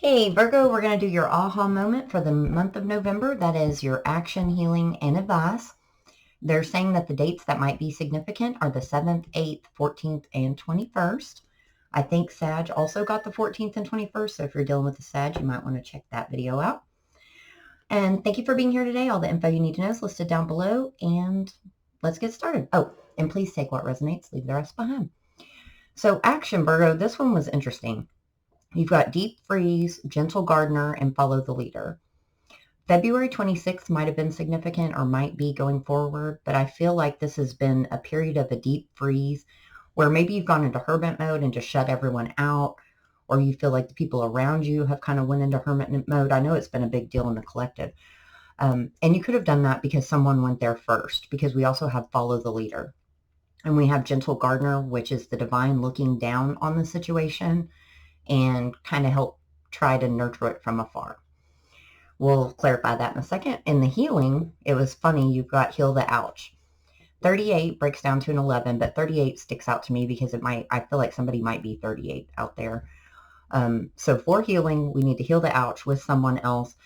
Hey Virgo, we're going to do your aha moment for the month of November. That is your action, healing, and advice. They're saying that the dates that might be significant are the 7th, 8th, 14th, and 21st. I think Sag also got the 14th and 21st, so if you're dealing with the Sag, you might want to check that video out. And thank you for being here today. All the info you need to know is listed down below, and let's get started. Oh, and please take what resonates, leave the rest behind. So action, Virgo, this one was interesting. You've got Deep Freeze, Gentle Gardener, and Follow the Leader. February 26th might have been significant or might be going forward, but I feel like this has been a period of a deep freeze where maybe you've gone into hermit mode and just shut everyone out, or you feel like the people around you have kind of went into hermit mode. I know it's been a big deal in the collective. And you could have done that because someone went there first, because we also have Follow the Leader. And we have Gentle Gardener, which is the divine looking down on the situation and kind of help try to nurture it from afar. We'll clarify that in a second. In the healing, it was funny. You've got Heal the Ouch. 38 breaks down to an 11, but 38 sticks out to me because I feel like somebody might be 38 out there. So for healing, we need to heal the ouch with someone else.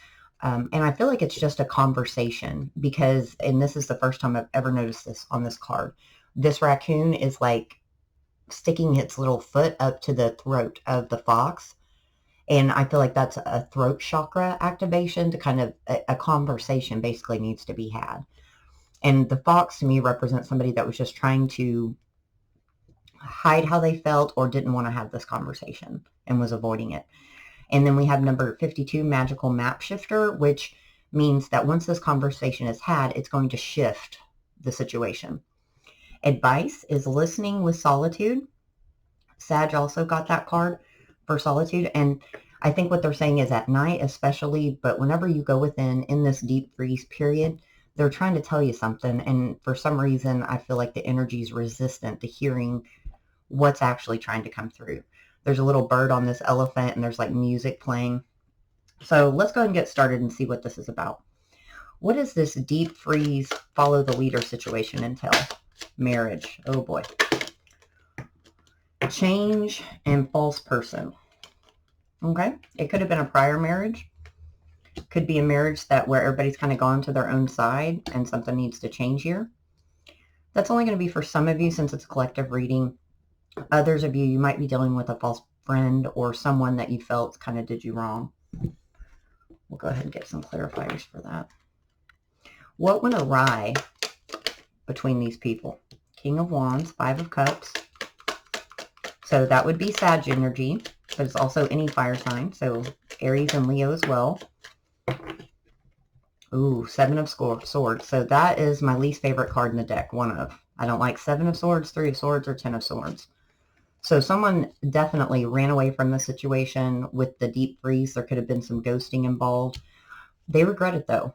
And I feel like it's just a conversation because, and this is the first time I've ever noticed this on this card, this raccoon is like sticking its little foot up to the throat of the fox. And I feel like that's a throat chakra activation to kind of a conversation basically needs to be had. And the fox to me represents somebody that was just trying to hide how they felt or didn't want to have this conversation and was avoiding it. And then we have number 52, Magical Map Shifter, which means that once this conversation is had, it's going to shift the situation. Advice is listening with solitude. Sag also got that card for solitude. And I think what they're saying is at night especially, but whenever you go within in this deep freeze period, they're trying to tell you something. And for some reason, I feel like the energy is resistant to hearing what's actually trying to come through. There's a little bird on this elephant and there's like music playing. So let's go ahead and get started and see what this is about. What does this deep freeze, follow the leader situation entail? Marriage. Oh boy. Change and false person. Okay. It could have been a prior marriage. Could be a marriage that where everybody's kind of gone to their own side and something needs to change here. That's only going to be for some of you since it's a collective reading. Others of you, you might be dealing with a false friend or someone that you felt kind of did you wrong. We'll go ahead and get some clarifiers for that. What went awry between these people? King of Wands, Five of Cups. So that would be Sag energy, but it's also any fire sign. So Aries and Leo as well. Ooh, Seven of Swords. So that is my least favorite card in the deck. One of. I don't like Seven of Swords, Three of Swords, or Ten of Swords. So someone definitely ran away from the situation with the deep freeze. There could have been some ghosting involved. They regret it though,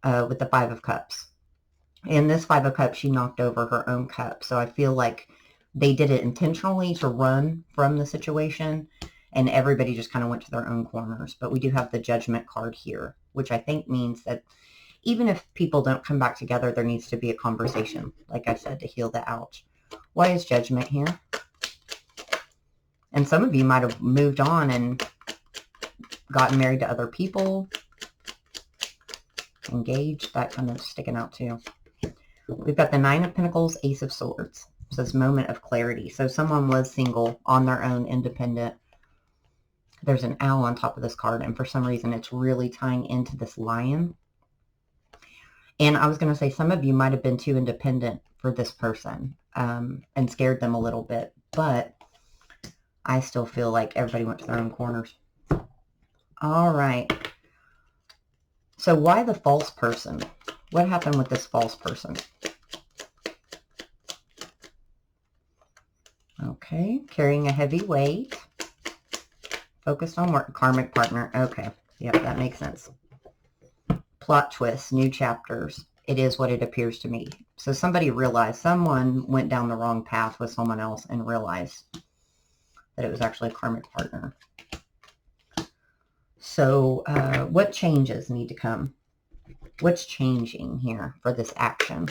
with the Five of Cups. In this Five of Cups, she knocked over her own cup. So I feel like they did it intentionally to run from the situation, and everybody just kind of went to their own corners. But we do have the Judgment card here, which I think means that even if people don't come back together, there needs to be a conversation, like I said, to heal the ouch. Why is Judgment here? And some of you might have moved on and gotten married to other people, engaged, that kind of sticking out too. We've got the Nine of Pentacles, Ace of Swords. So this moment of clarity. So someone was single, on their own, independent. There's an owl on top of this card, and for some reason it's really tying into this lion. And I was going to say some of you might have been too independent for this person and scared them a little bit, but I still feel like everybody went to their own corners. All right. So why the false person? What happened with this false person? Okay, carrying a heavy weight. Focused on work, karmic partner. Okay, yep, that makes sense. Plot twists, new chapters. It is what it appears to me. So somebody realized, someone went down the wrong path with someone else and realized that it was actually a karmic partner. So what changes need to come? What's changing here for this action?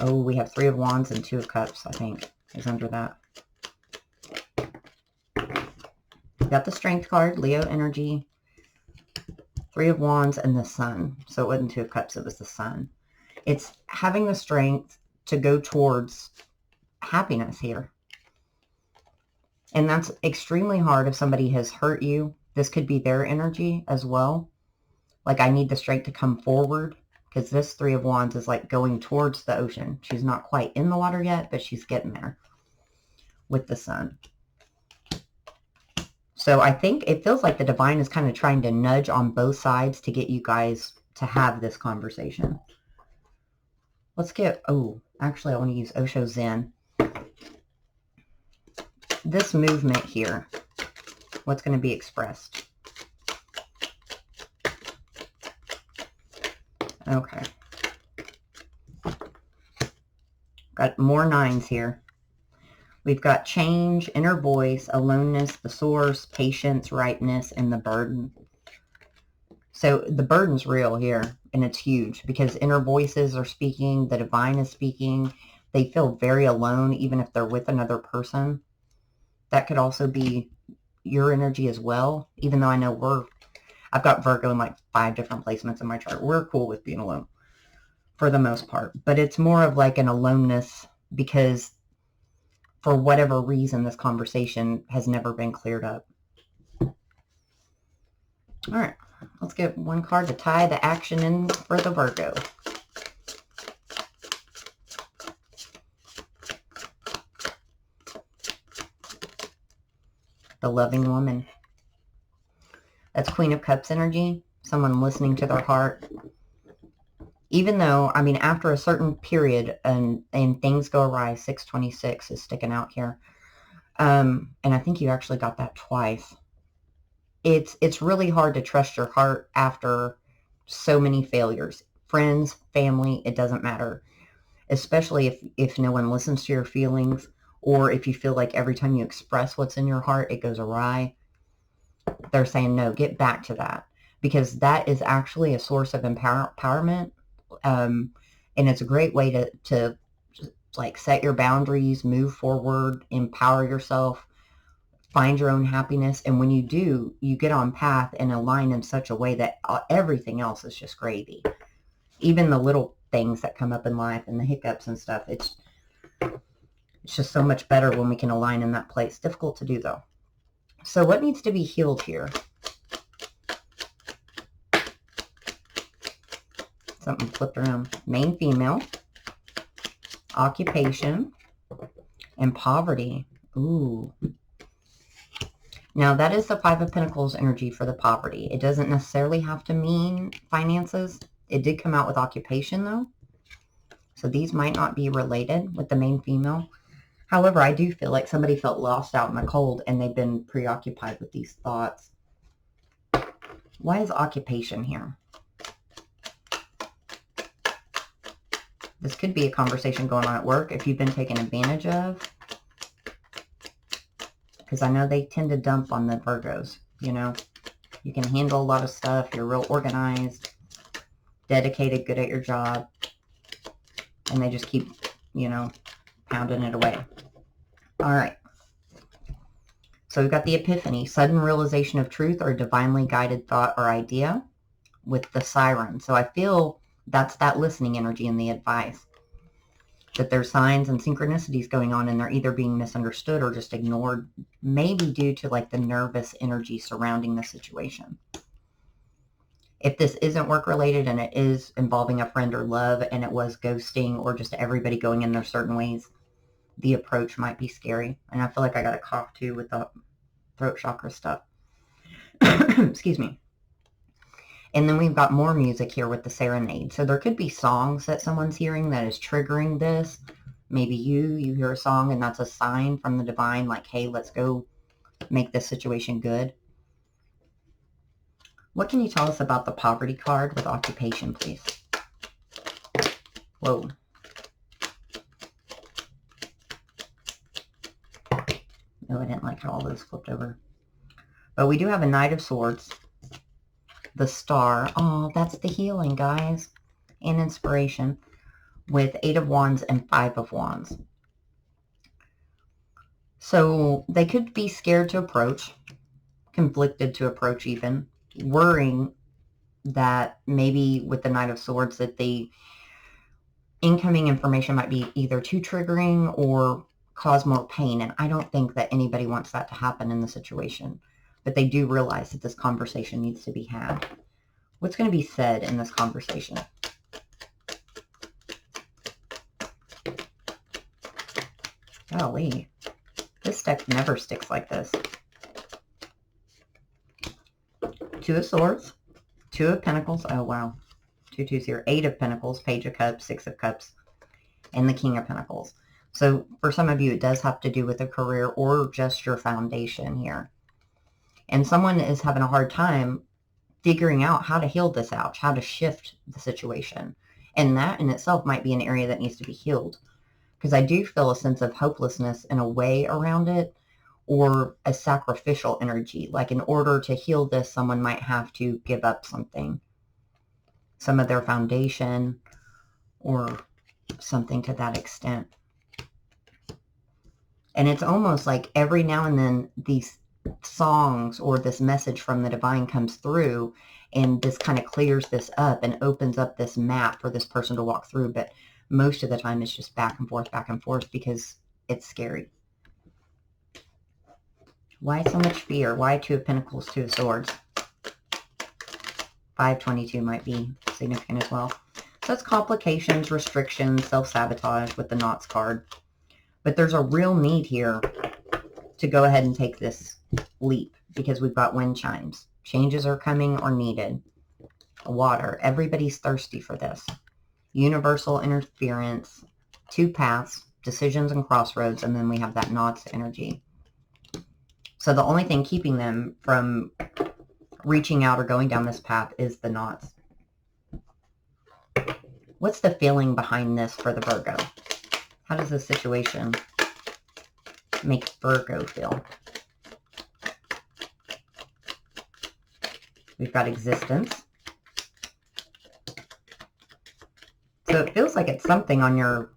Oh, we have Three of Wands and Two of Cups, I think, is under that. We got the Strength card, Leo energy, Three of Wands, and the Sun. So it wasn't Two of Cups, it was the Sun. It's having the strength to go towards happiness here. And that's extremely hard if somebody has hurt you. This could be their energy as well. Like, I need the strength to come forward, because this Three of Wands is like going towards the ocean. She's not quite in the water yet, but she's getting there with the Sun. So I think it feels like the divine is kind of trying to nudge on both sides to get you guys to have this conversation. Let's get, oh, actually I want to use Osho Zen. This movement here, what's going to be expressed? Okay. Got more nines here. We've got change, inner voice, aloneness, the source, patience, ripeness, and the burden. So the burden's real here, and it's huge because inner voices are speaking, the divine is speaking. They feel very alone, even if they're with another person. That could also be your energy as well, even though I know I've got Virgo in like 5 different placements in my chart. We're cool with being alone for the most part, but it's more of like an aloneness because for whatever reason, this conversation has never been cleared up. All right, let's get one card to tie the action in for the Virgo. The loving woman. That's Queen of Cups energy, someone listening to their heart. Even though, I mean, after a certain period and things go awry, 626 is sticking out here. And I think you actually got that twice. It's really hard to trust your heart after so many failures. Friends, family, it doesn't matter. Especially if no one listens to your feelings, or if you feel like every time you express what's in your heart, it goes awry. They're saying, no, get back to that. Because that is actually a source of empowerment. And it's a great way to like set your boundaries, move forward, empower yourself, find your own happiness. And when you do, you get on path and align in such a way that everything else is just gravy. Even the little things that come up in life and the hiccups and stuff, it's just so much better when we can align in that place. Difficult to do though. So what needs to be healed here? Something flipped around. Main female, occupation, and poverty. Ooh. Now that is the Five of Pentacles energy for the poverty. It doesn't necessarily have to mean finances. It did come out with occupation though. So these might not be related with the main female. However, I do feel like somebody felt lost out in the cold and they've been preoccupied with these thoughts. Why is occupation here? This could be a conversation going on at work if you've been taken advantage of. Because I know they tend to dump on the Virgos, you know. You can handle a lot of stuff. You're real organized, dedicated, good at your job. And they just keep, you know, pounding it away. All right. So we've got the epiphany, sudden realization of truth or divinely guided thought or idea with the siren. So I feel that's that listening energy in the advice. That there's signs and synchronicities going on and they're either being misunderstood or just ignored, maybe due to like the nervous energy surrounding the situation. If this isn't work related and it is involving a friend or love and it was ghosting or just everybody going in their certain ways, the approach might be scary. And I feel like I got a cough too with the throat chakra stuff. Excuse me. And then we've got more music here with the serenade. So there could be songs that someone's hearing that is triggering this. Maybe you hear a song and that's a sign from the divine like, hey, let's go make this situation good. What can you tell us about the poverty card with occupation, please? Whoa. No, I didn't like how all those flipped over. But we do have a Knight of Swords. The Star. Oh, that's the healing, guys. And inspiration. With 8 of Wands and 5 of Wands. So they could be scared to approach. conflicted to approach even, worrying that maybe with the Knight of Swords that the incoming information might be either too triggering or cause more pain. And I don't think that anybody wants that to happen in the situation. But they do realize that this conversation needs to be had. What's going to be said in this conversation? Golly, this deck never sticks like this. Two of Swords, Two of Pentacles. Oh, wow. Two twos here. Eight of Pentacles, Page of Cups, Six of Cups, and the King of Pentacles. So for some of you, it does have to do with a career or just your foundation here. And someone is having a hard time figuring out how to heal this ouch, how to shift the situation. And that in itself might be an area that needs to be healed. Because I do feel a sense of hopelessness in a way around it, or a sacrificial energy. Like in order to heal this, someone might have to give up something. Some of their foundation or something to that extent. And it's almost like every now and then these songs or this message from the divine comes through and this kind of clears this up and opens up this map for this person to walk through. But most of the time it's just back and forth because it's scary. Why so much fear? Why Two of Pentacles, Two of Swords? 522 might be significant as well. So it's complications, restrictions, self-sabotage with the Knots card. But there's a real need here to go ahead and take this leap because we've got wind chimes. Changes are coming or needed. Water. Everybody's thirsty for this. Universal interference. Two paths. Decisions and crossroads. And then we have that Knots energy. So the only thing keeping them from reaching out or going down this path is the Knots. What's the feeling behind this for the Virgo? How does this situation make Virgo feel? We've got existence. So it feels like it's something on your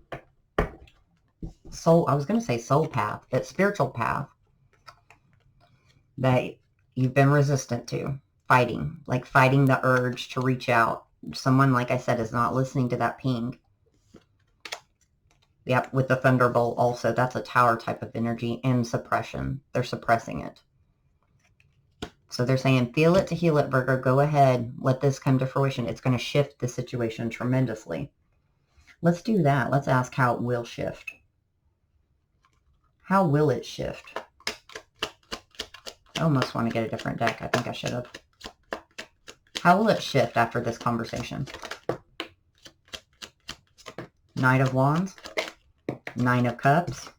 soul, I was going to say soul path, but spiritual path that you've been resistant to, fighting, like fighting the urge to reach out. Someone, like I said, is not listening to that ping. Yep, with the Thunderbolt also, that's a tower type of energy and suppression. They're suppressing it. So they're saying, feel it to heal it, Virgo. Go ahead. Let this come to fruition. It's going to shift the situation tremendously. Let's do that. Let's ask how it will shift. How will it shift? I almost want to get a different deck. I think I should have. How will it shift after this conversation? Knight of Wands, Nine of Cups,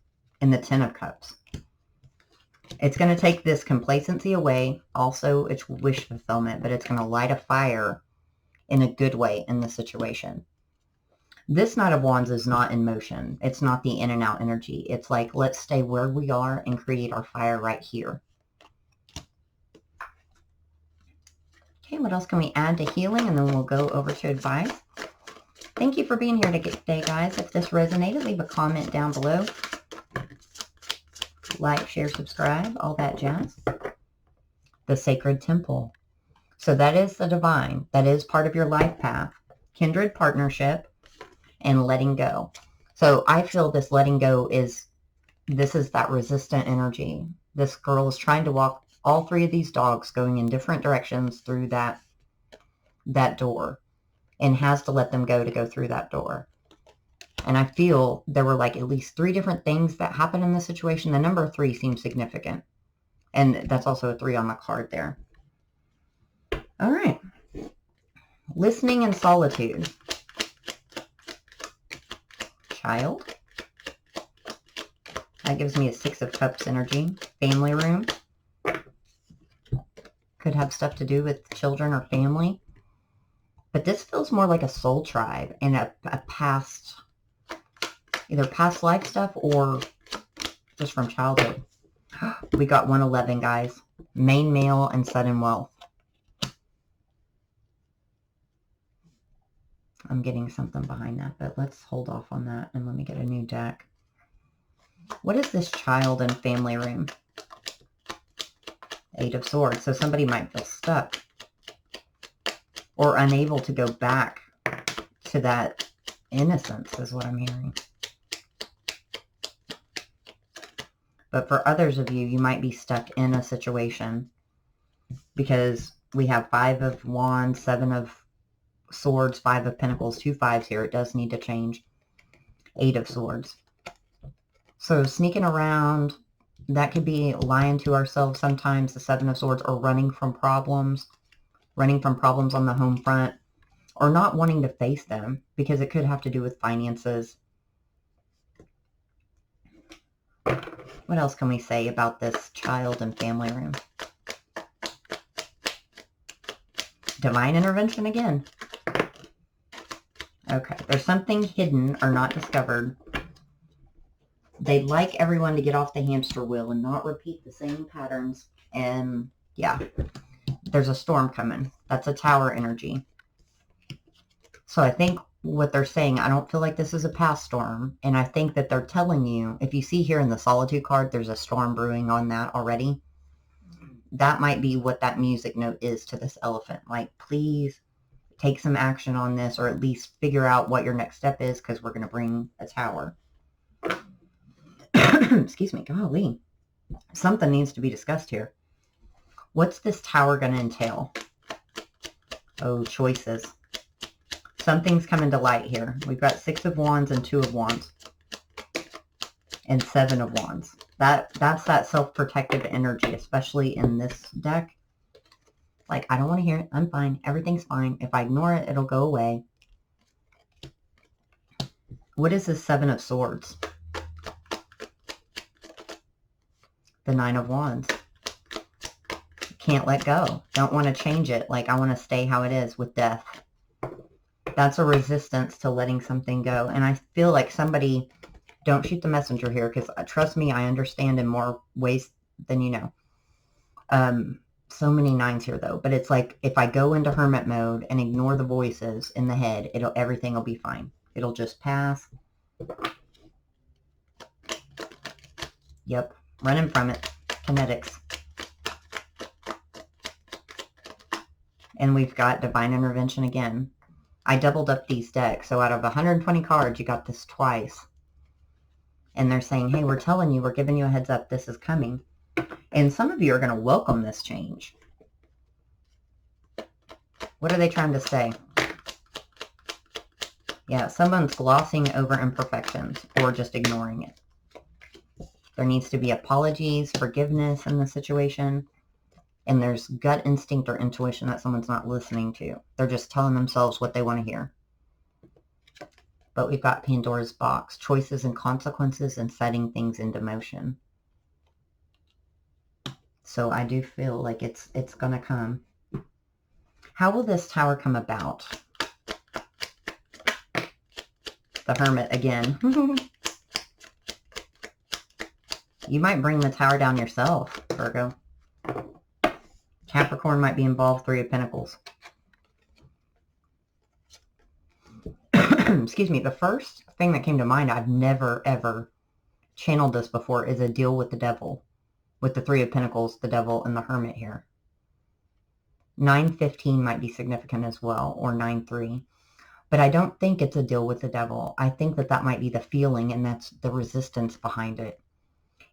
and the Ten of Cups. It's going to take this complacency away. Also, it's wish fulfillment, but it's going to light a fire in a good way in the situation. This Knight of Wands is not in motion. It's not the in and out energy. It's like, let's stay where we are and create our fire right here. Okay, what else can we add to healing? And then we'll go over to advice. Thank you for being here today, guys. If this resonated, leave a comment down below. Like, share, subscribe, all that jazz. The Sacred Temple. So that is the divine. That is part of your life path. Kindred partnership and letting go. So I feel this letting go is, this is that resistant energy. This girl is trying to walk all three of these dogs going in different directions through that door, and has to let them go to go through that door. And I feel there were like at least 3 different things that happened in this situation. The number 3 seems significant. And that's also a 3 on the card there. All right. Listening and solitude. Child. That gives me a 6 of Cups energy. Family room. Could have stuff to do with children or family. But this feels more like a soul tribe and a past, either past life stuff or just from childhood. We got 111, guys. Main male and sudden wealth. I'm getting something behind that, but let's hold off on that and let me get a new deck. What is this child and family room? Eight of Swords. So somebody might feel stuck or unable to go back to that innocence is what I'm hearing. But for others of you, you might be stuck in a situation because we have Five of Wands, Seven of Swords, Five of Pentacles, two fives here. It does need to change. Eight of Swords. So sneaking around, that could be lying to ourselves sometimes, the Seven of Swords, or running from problems on the home front, or not wanting to face them because it could have to do with finances. What else can we say about this child and family room? Divine intervention again. Okay, there's something hidden or not discovered. They'd like everyone to get off the hamster wheel and not repeat the same patterns. And yeah, there's a storm coming. That's a tower energy. So I think what they're saying, I don't feel like this is a past storm. And I think that they're telling you, if you see here in the Solitude card, there's a storm brewing on that already. That might be what that music note is to this elephant. Like, please take some action on this, or at least figure out what your next step is, because we're going to bring a tower. Excuse me, golly. Something needs to be discussed here. What's this tower going to entail? Oh, choices. Something's coming to light here. We've got Six of Wands and Two of Wands. And Seven of Wands. That's that self-protective energy, especially in this deck. Like, I don't want to hear it. I'm fine. Everything's fine. If I ignore it, it'll go away. What is this Seven of Swords? The Nine of Wands. Can't let go. Don't want to change it. Like, I want to stay how it is with death. That's a resistance to letting something go. And I feel like somebody, don't shoot the messenger here, because trust me, I understand in more ways than you know. So many nines here though, but it's like if I go into hermit mode and ignore the voices in the head, everything will be fine. It'll just pass. Yep, running from it. Kinetics. And we've got divine intervention again. I doubled up these decks, so out of 120 cards, you got this twice. And they're saying, hey, we're telling you, we're giving you a heads up, this is coming. And some of you are going to welcome this change. What are they trying to say? Yeah, someone's glossing over imperfections or just ignoring it. There needs to be apologies, forgiveness in the situation. And there's gut instinct or intuition that someone's not listening to. They're just telling themselves what they want to hear. But we've got Pandora's box, choices and consequences, and setting things into motion. So I do feel like it's going to come. How will this tower come about? The Hermit again. You might bring the tower down yourself, Virgo. Capricorn might be involved, Three of Pentacles. Excuse me. The first thing that came to mind, I've never, ever channeled this before, is a deal with the devil. With the Three of Pentacles, the devil, and the Hermit here. 9-15 might be significant as well, or 9-3. But I don't think it's a deal with the devil. I think that that might be the feeling, and that's the resistance behind it.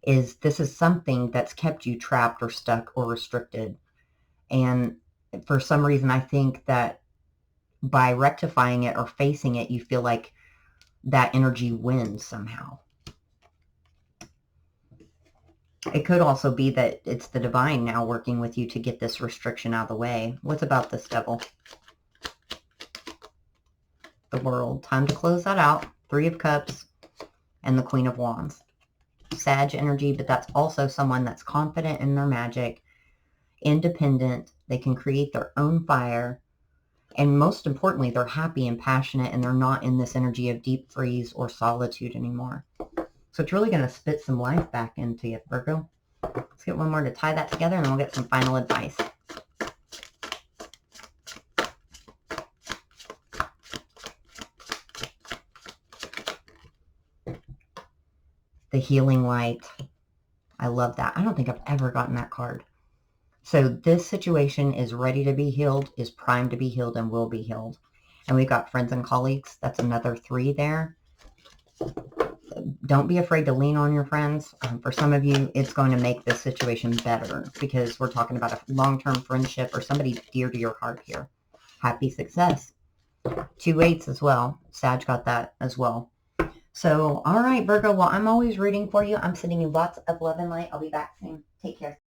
This is something that's kept you trapped or stuck or restricted. And for some reason, I think that by rectifying it or facing it, you feel like that energy wins somehow. It could also be that it's the divine now working with you to get this restriction out of the way. What's about this devil? The World. Time to close that out. Three of Cups and the Queen of Wands. Sag energy, but that's also someone that's confident in their magic, independent. They can create their own fire. And most importantly, they're happy and passionate, and they're not in this energy of deep freeze or solitude anymore. So it's really going to spit some life back into you, Virgo. Let's get one more to tie that together, and then we'll get some final advice. The Healing Light. I love that. I don't think I've ever gotten that card. So this situation is ready to be healed, is primed to be healed, and will be healed. And we've got friends and colleagues. That's another 3 there. Don't be afraid to lean on your friends. For some of you, it's going to make this situation better because we're talking about a long-term friendship or somebody dear to your heart here. Happy success. 2 8s as well. Sag got that as well. So, all right, Virgo. Well, I'm always rooting for you. I'm sending you lots of love and light. I'll be back soon. Take care.